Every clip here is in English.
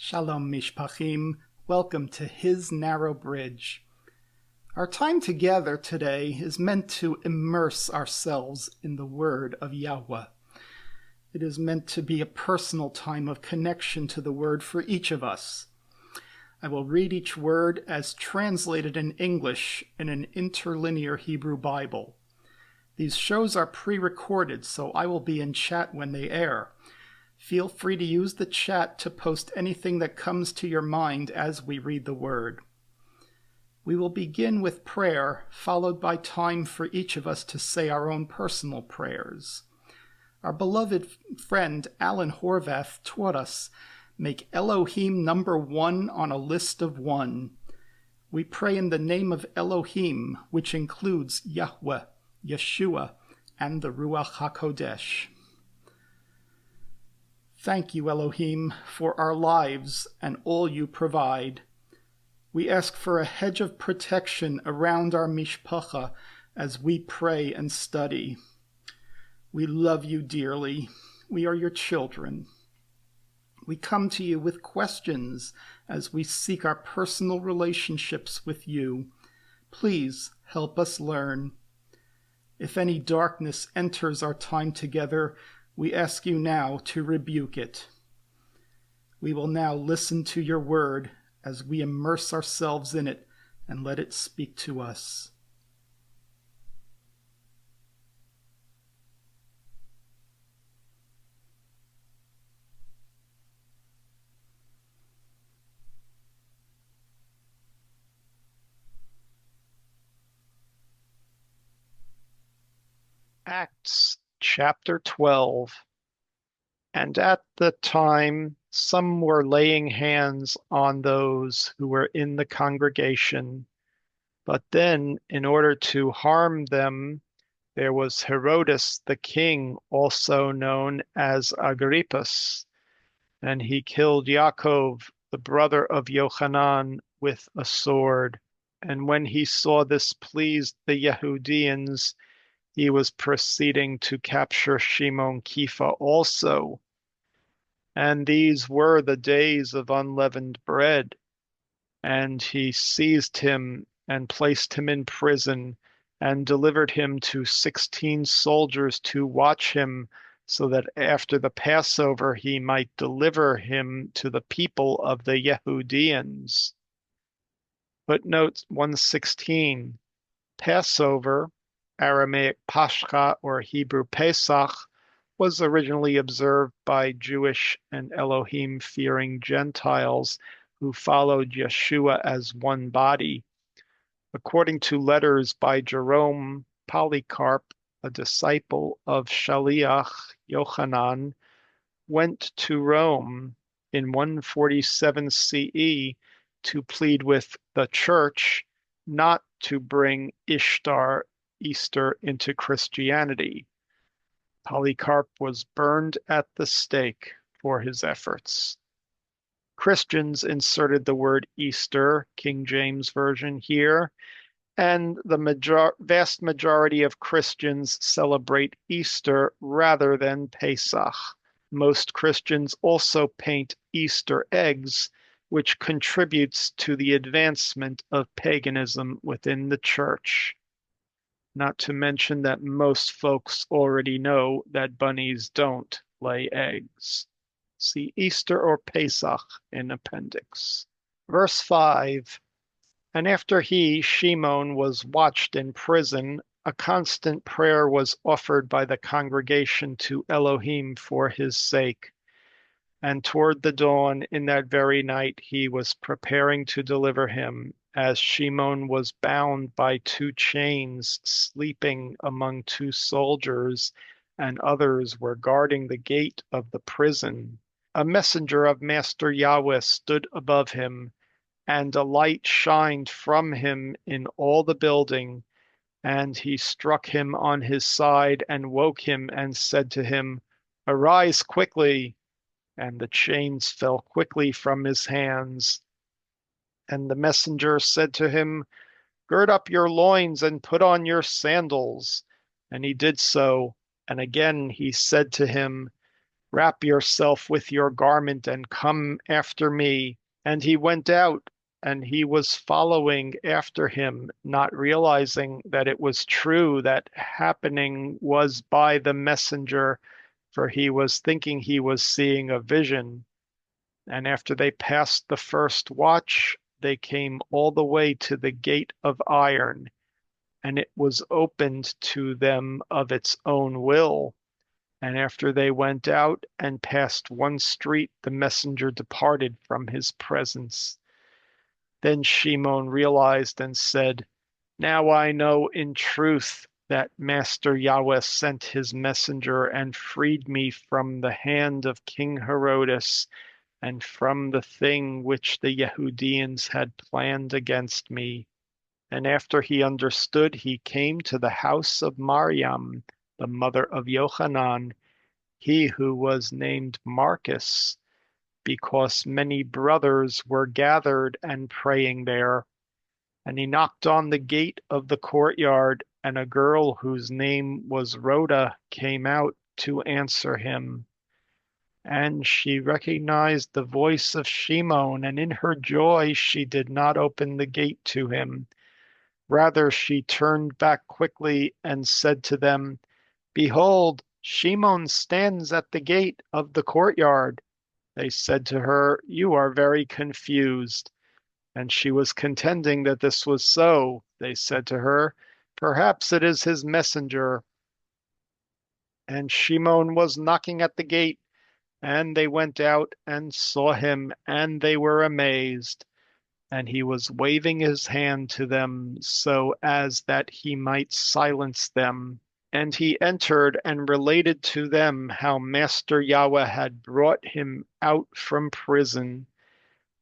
Shalom Mishpachim, welcome to His Narrow Bridge. Our time together today is meant to immerse ourselves in the Word of Yahweh. It is meant to be a personal time of connection to the Word for each of us. I will read each word as translated in English in an interlinear Hebrew Bible. These shows are pre-recorded, so I will be in chat when they air. Feel free to use the chat to post anything that comes to your mind as we read the word. We will begin with prayer, followed by time for each of us to say our own personal prayers. Our beloved friend Alan Horvath taught us, make Elohim number one on a list of one. We pray in the name of Elohim, which includes Yahweh, Yeshua, and the Ruach HaKodesh. Thank you, Elohim, for our lives and all you provide. We ask for a hedge of protection around our mishpacha as we pray and study. We love you dearly. We are your children. We come to you with questions as we seek our personal relationships with you. Please help us learn. If any darkness enters our time together, we ask you now to rebuke it. We will now listen to your word as we immerse ourselves in it and let it speak to us. Acts chapter 12. And at the time, some were laying hands on those who were in the congregation. But then, in order to harm them, there was Herodes the king, also known as Agrippus, and he killed Yaakov, the brother of Yochanan, with a sword. And when he saw this pleased the Yehudeans, he was proceeding to capture Shimon Kepha also. And these were the days of unleavened bread. And he seized him and placed him in prison and delivered him to 16 soldiers to watch him, so that after the Passover he might deliver him to the people of the Yehudeans. Footnote 116. Passover, Aramaic Pascha or Hebrew Pesach, was originally observed by Jewish and Elohim-fearing Gentiles who followed Yeshua as one body. According to letters by Jerome, Polycarp, a disciple of Shaliach Yochanan, went to Rome in 147 CE to plead with the church not to bring Ishtar, Easter, into Christianity. Polycarp was burned at the stake for his efforts. Christians inserted the word Easter, King James Version, here, and the vast majority of Christians celebrate Easter rather than Pesach. Most Christians also paint Easter eggs, which contributes to the advancement of paganism within the church. Not to mention that most folks already know that bunnies don't lay eggs. See Easter or Pesach in appendix. Verse 5. And after he, Shimon, was watched in prison, a constant prayer was offered by the congregation to Elohim for his sake. And toward the dawn in that very night he was preparing to deliver him, as Shimon was bound by 2 chains, sleeping among 2 soldiers, and others were guarding the gate of the prison. A messenger of Master Yahweh stood above him, and a light shined from him in all the building, and he struck him on his side and woke him and said to him, "Arise quickly." And the chains fell quickly from his hands. And the messenger said to him, "Gird up your loins and put on your sandals." And he did so. And again he said to him, Wrap yourself with your garment and come after me. And he went out, and he was following after him, not realizing that it was true that happening was by the messenger, for he was thinking he was seeing a vision. And after they passed the first watch, they came all the way to the gate of iron, and it was opened to them of its own will. And after they went out and passed one street, the messenger departed from his presence. Then Shimon realized and said, now I know in truth that Master Yahweh sent his messenger and freed me from the hand of King Herodes and from the thing which the Yehudians had planned against me. And after he understood, he came to the house of Mariam, the mother of Yochanan, he who was named Marcus, because many brothers were gathered and praying there. And he knocked on the gate of the courtyard, and a girl whose name was Rhoda came out to answer him. And she recognized the voice of Shimon, and in her joy she did not open the gate to him. Rather, she turned back quickly and said to them, behold, Shimon stands at the gate of the courtyard. They said to her, you are very confused. And she was contending that this was so. They said to her, perhaps it is his messenger. And Shimon was knocking at the gate, and they went out and saw him, and they were amazed. And he was waving his hand to them so as that he might silence them. And he entered and related to them how Master Yahweh had brought him out from prison.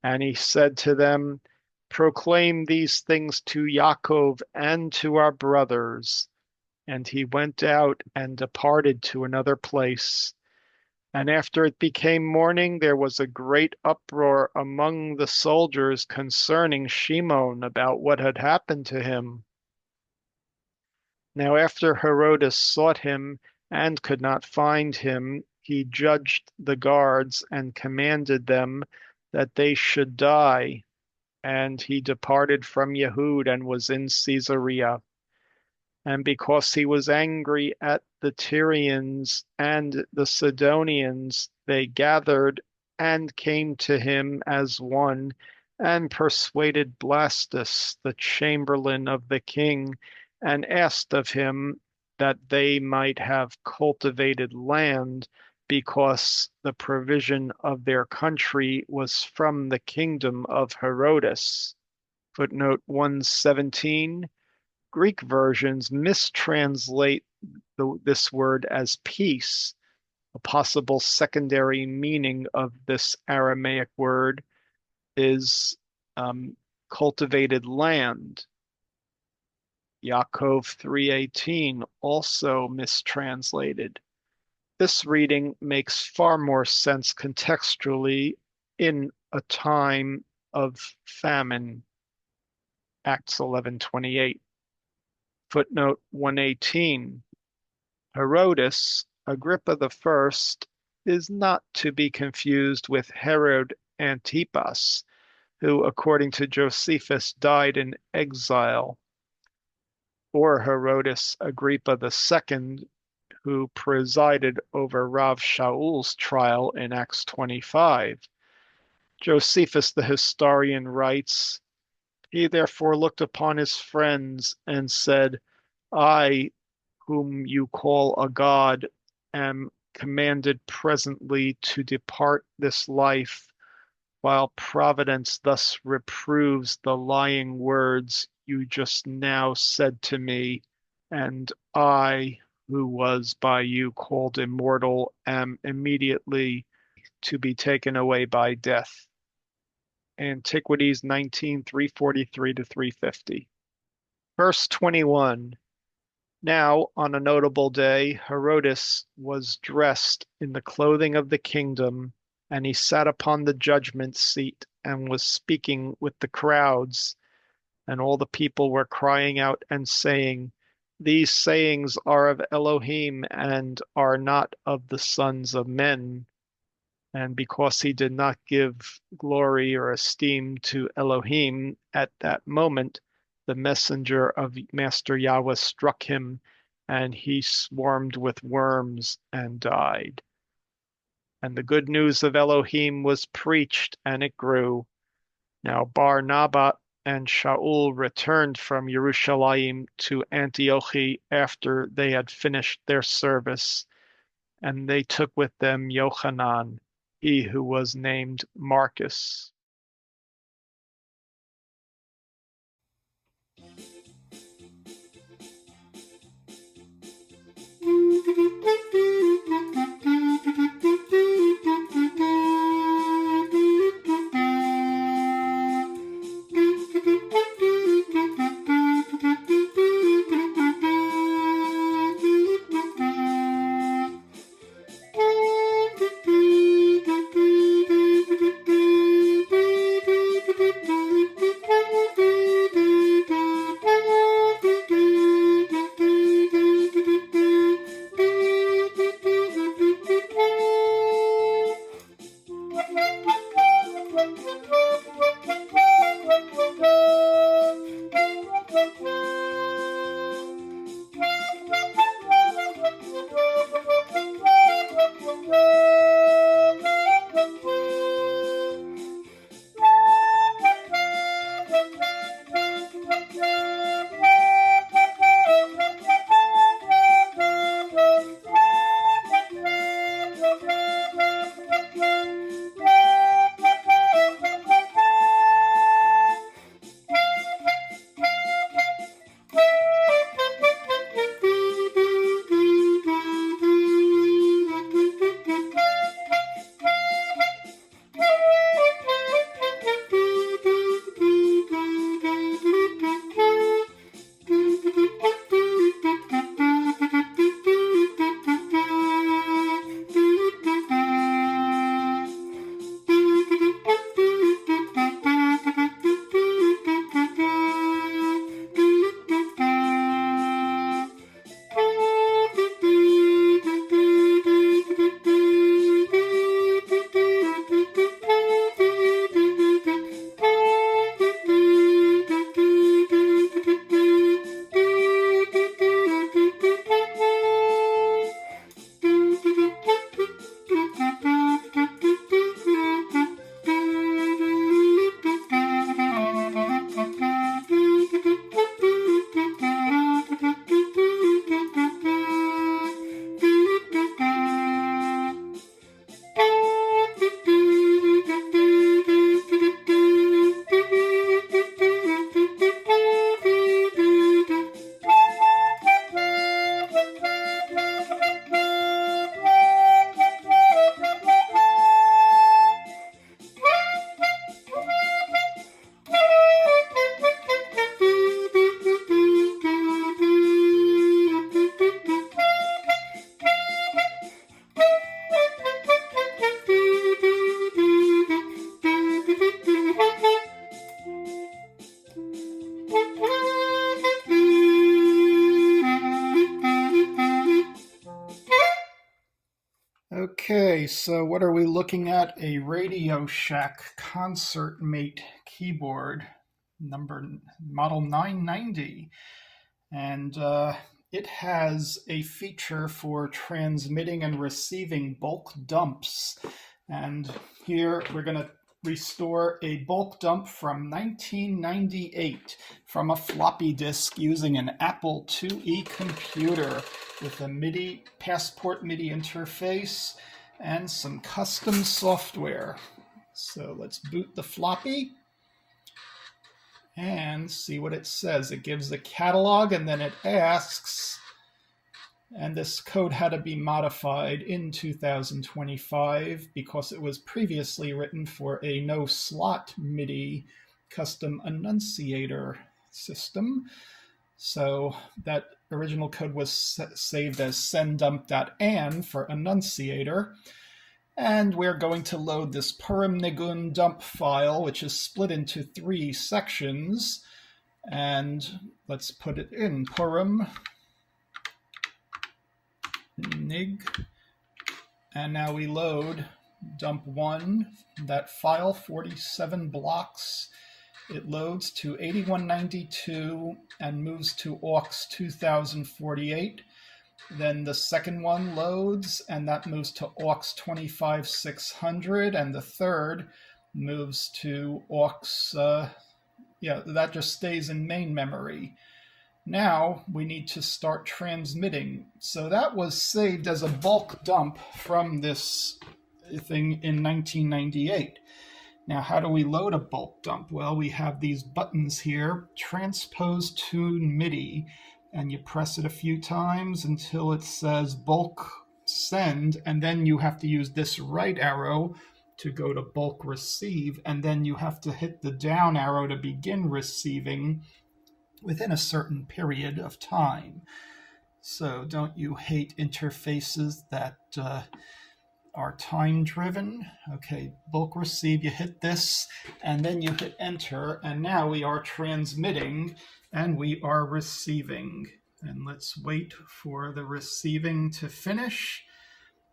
And he said to them, proclaim these things to Yaakov and to our brothers. And he went out and departed to another place. And after it became morning, there was a great uproar among the soldiers concerning Shimon about what had happened to him. Now after Herodes sought him and could not find him, he judged the guards and commanded them that they should die. And he departed from Yehud and was in Caesarea. And because he was angry at the Tyrians and the Sidonians, they gathered and came to him as one, and persuaded Blastus, the chamberlain of the king, and asked of him that they might have cultivated land, because the provision of their country was from the kingdom of Herodes. Footnote 117. Greek versions mistranslate this word as peace. A possible secondary meaning of this Aramaic word is cultivated land. Yaakov 3:18 also mistranslated. This reading makes far more sense contextually in a time of famine. Acts 11:28. Footnote 118. Herodes, Agrippa I, is not to be confused with Herod Antipas, who, according to Josephus, died in exile, or Herodes Agrippa II, who presided over Rav Shaul's trial in Acts 25. Josephus the historian writes, he therefore looked upon his friends and said, I, whom you call a god, am commanded presently to depart this life, while Providence thus reproves the lying words you just now said to me, and I, who was by you called immortal, am immediately to be taken away by death. Antiquities 19, 343 to 350. Verse 21. Now, on a notable day, Herodes was dressed in the clothing of the kingdom, and he sat upon the judgment seat and was speaking with the crowds, and all the people were crying out and saying, these sayings are of Elohim and are not of the sons of men. And because he did not give glory or esteem to Elohim at that moment, the messenger of Master Yahweh struck him, and he swarmed with worms and died. And the good news of Elohim was preached, and it grew. Now Barnabas and Shaul returned from Jerusalem to Antioch after they had finished their service, and they took with them Yochanan, he who was named Marcus. Okay, so what are we looking at? A Radio Shack Concert Mate keyboard, number model 990. And it has a feature for transmitting and receiving bulk dumps. And here we're going to restore a bulk dump from 1998 from a floppy disk using an Apple IIe computer with a MIDI Passport MIDI interface and some custom software. So let's boot the floppy and see what it says. It gives the catalog and then it asks, and this code had to be modified in 2025 because it was previously written for a no slot MIDI custom annunciator system. So that original code was saved as senddump.an for annunciator. And we're going to load this Purim Nigun dump file, which is split into 3 sections. And let's put it in Purim nig. And now we load dump 1, that file, 47 blocks. It loads to 8192 and moves to aux 2048. Then the second one loads, and that moves to aux 25600, and the third moves to aux, that just stays in main memory. Now we need to start transmitting. So that was saved as a bulk dump from this thing in 1998. Now, how do we load a bulk dump? Well, we have these buttons here, transpose tune MIDI, and you press it a few times until it says bulk send, and then you have to use this right arrow to go to bulk receive, and then you have to hit the down arrow to begin receiving within a certain period of time. So don't you hate interfaces that are time-driven? Okay, bulk receive, you hit this, and then you hit enter, and now we are transmitting, and we are receiving. And let's wait for the receiving to finish,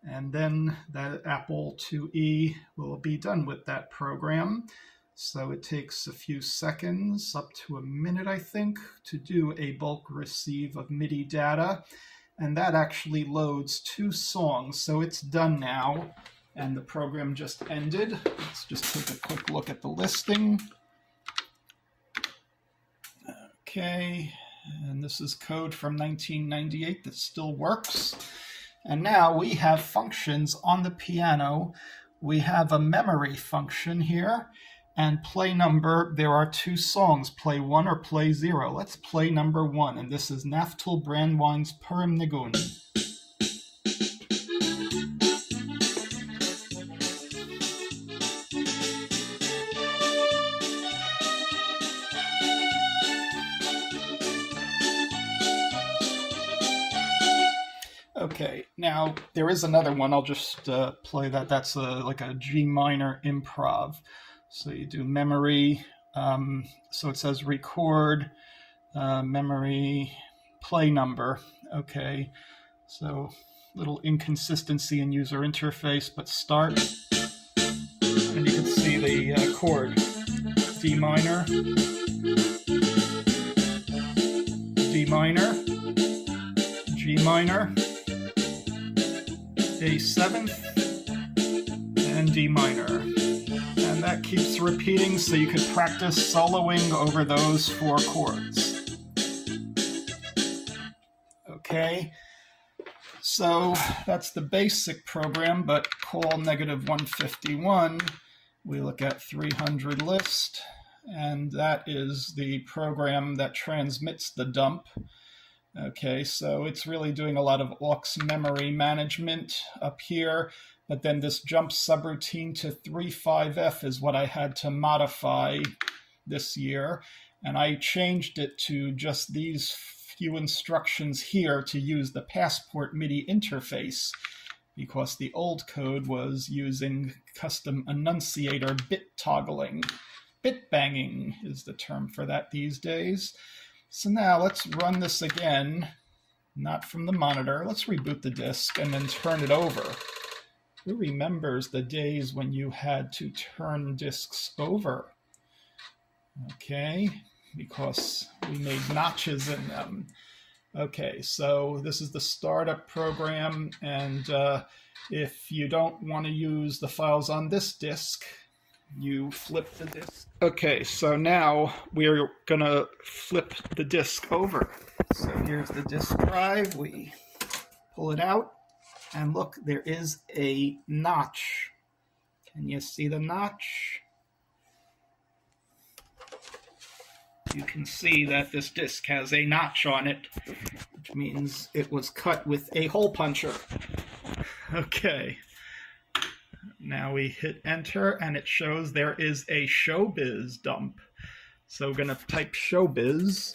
and then that Apple IIe will be done with that program. So it takes a few seconds, up to a minute, I think, to do a bulk receive of MIDI data. And that actually loads 2 songs. So it's done now, and the program just ended. Let's just take a quick look at the listing. Okay, and this is code from 1998 that still works. And now we have functions on the piano. We have a memory function here, and play number. There are 2 songs, play 1 or play 0. Let's play number 1, and this is Naftul Brandwine's Purim Nigun. Okay, now there is another one. I'll just play that. That's like a G minor improv. So you do memory. So it says record, memory, play number. Okay, so little inconsistency in user interface, but start. And you can see the chord. D minor, D minor, G minor, A7, and D minor. And that keeps repeating, so you could practice soloing over those 4 chords. Okay, so that's the basic program, but call -151. We look at 300 list, and that is the program that transmits the dump. Okay, so it's really doing a lot of aux memory management up here, but then this jump subroutine to 3.5F is what I had to modify this year, and I changed it to just these few instructions here to use the Passport MIDI interface, because the old code was using custom enunciator bit toggling. Bit banging is the term for that these days. So now let's run this again, not from the monitor. Let's reboot the disk and then turn it over. Who remembers the days when you had to turn disks over? Okay, because we made notches in them. Okay, so this is the startup program, and if you don't want to use the files on this disk, you flip the disk. Okay, so now we're going to flip the disk over. So here's the disk drive. We pull it out, and look, there is a notch. Can you see the notch? You can see that this disk has a notch on it, which means it was cut with a hole puncher. Okay. Now we hit enter, and it shows there is a showbiz dump. So we're going to type showbiz.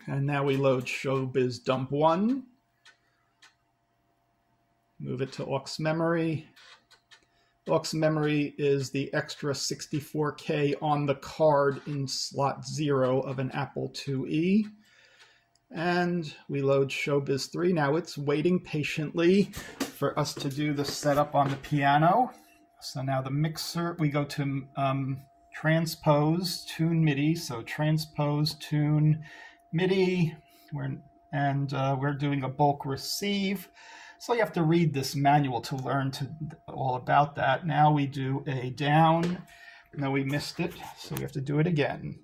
And now we load showbiz dump 1. Move it to aux memory. Aux memory is the extra 64K on the card in slot 0 of an Apple IIe. And we load Showbiz 3. Now it's waiting patiently for us to do the setup on the piano. So now the mixer, we go to transpose, tune MIDI. So transpose, tune MIDI. We're doing a bulk receive. So you have to read this manual to learn all about that. Now we do a down. No, we missed it, so we have to do it again.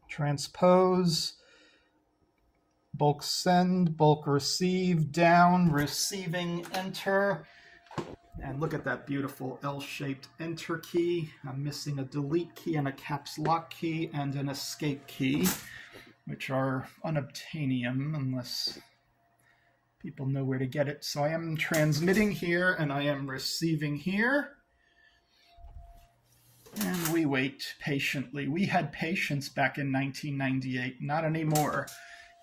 Transpose, bulk send, bulk receive, down, receiving, enter. And look at that beautiful L-shaped enter key. I'm missing a delete key and a caps lock key and an escape key, which are unobtainium unless people know where to get it. So I am transmitting here and I am receiving here. And we wait patiently. We had patience back in 1998, not anymore.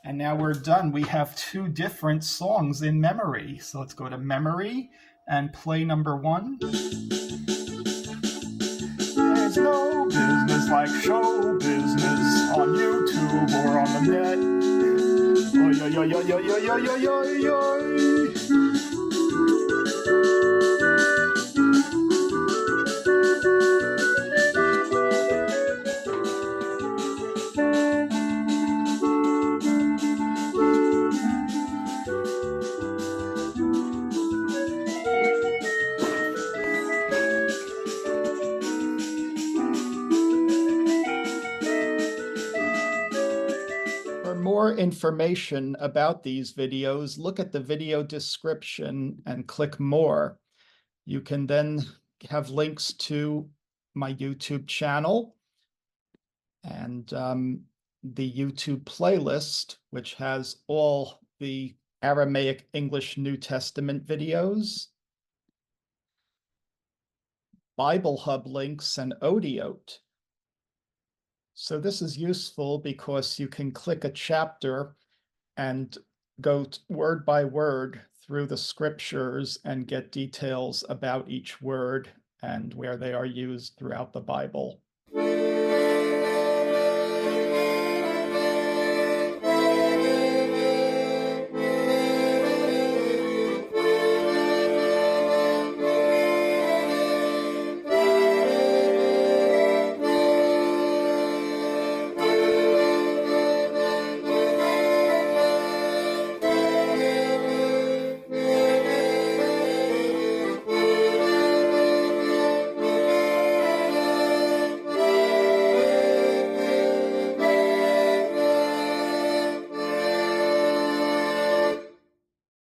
And now we're done. We have 2 different songs in memory. So let's go to memory and play number 1. There's no business like show business on YouTube or on the net. Oy, oy, oy, oy, oy, oy, oy, oy, oy. For more information about these videos, look at the video description and click more. You can then have links to my YouTube channel and the YouTube playlist, which has all the Aramaic English New Testament videos, Bible Hub links, and Odiote. So this is useful because you can click a chapter and go word by word through the scriptures and get details about each word and where they are used throughout the Bible.